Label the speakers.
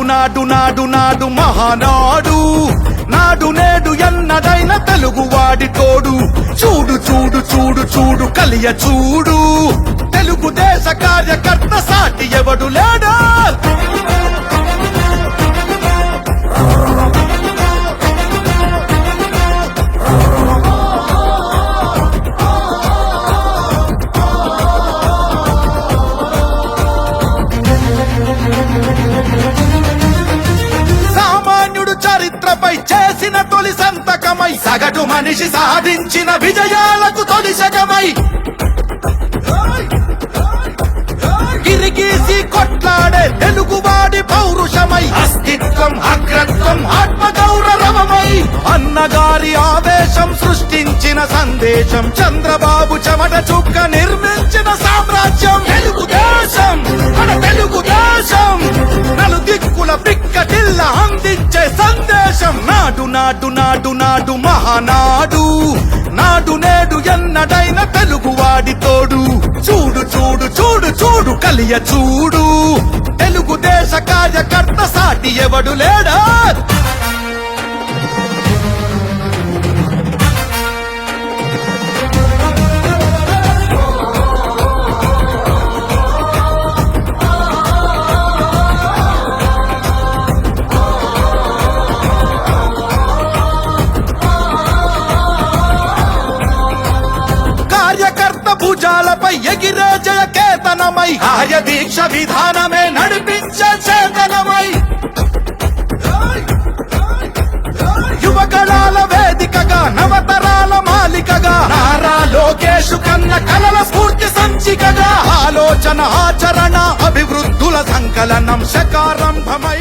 Speaker 1: నాడు నాడు నాడు నాడు మహానాడు నాడు నేడు ఎన్నడైన తెలుగువాడి తోడు చూడు చూడు చూడు చూడు కలియ చూడు తెలుగుదేశ కార్యకర్త సాటి ఎవడు లేడా చరిత్రపై చేసిన తొలి సంతకమై సగటు మనిషి సాధించిన విజయాలకు తొలి శకమై గిరిగీసి కొట్లాడే తెలుగువాడి పౌరుషమై అస్తిత్వం అగ్రత్వం ఆత్మగౌరవమై అన్నగారి ఆవేశం సృష్టించిన సందేశం చంద్రబాబు చెమట చుక్క నిర్మించిన సామ్రాజ్యం తెలుగుదేశం మన తెలుగుదేశం నలు దిక్కుల పిక్కటిల్ల అందించే సందేశం నాడు నాడు నాడు నాడు మహానాడు నాడు నేడు ఎన్నడైన తెలుగువాడి తోడు చూడు చూడు చూడు చూడు కలియ చూడు తెలుగుదేశ కార్యకర్త సాటి ఎవడు లేడా భుజాలపై ఎగిరే జయ కేతనమై ఆయ దీక్ష విధానమే నడిపించే చేతనమై యువగళాల వేదికగా నవతరాల మాలికగా నారా లోకేష్ కన్న కలల స్ఫూర్తి సంచికగా ఆలోచన ఆచరణ అభివృద్ధుల సంకలనం శకారంభమై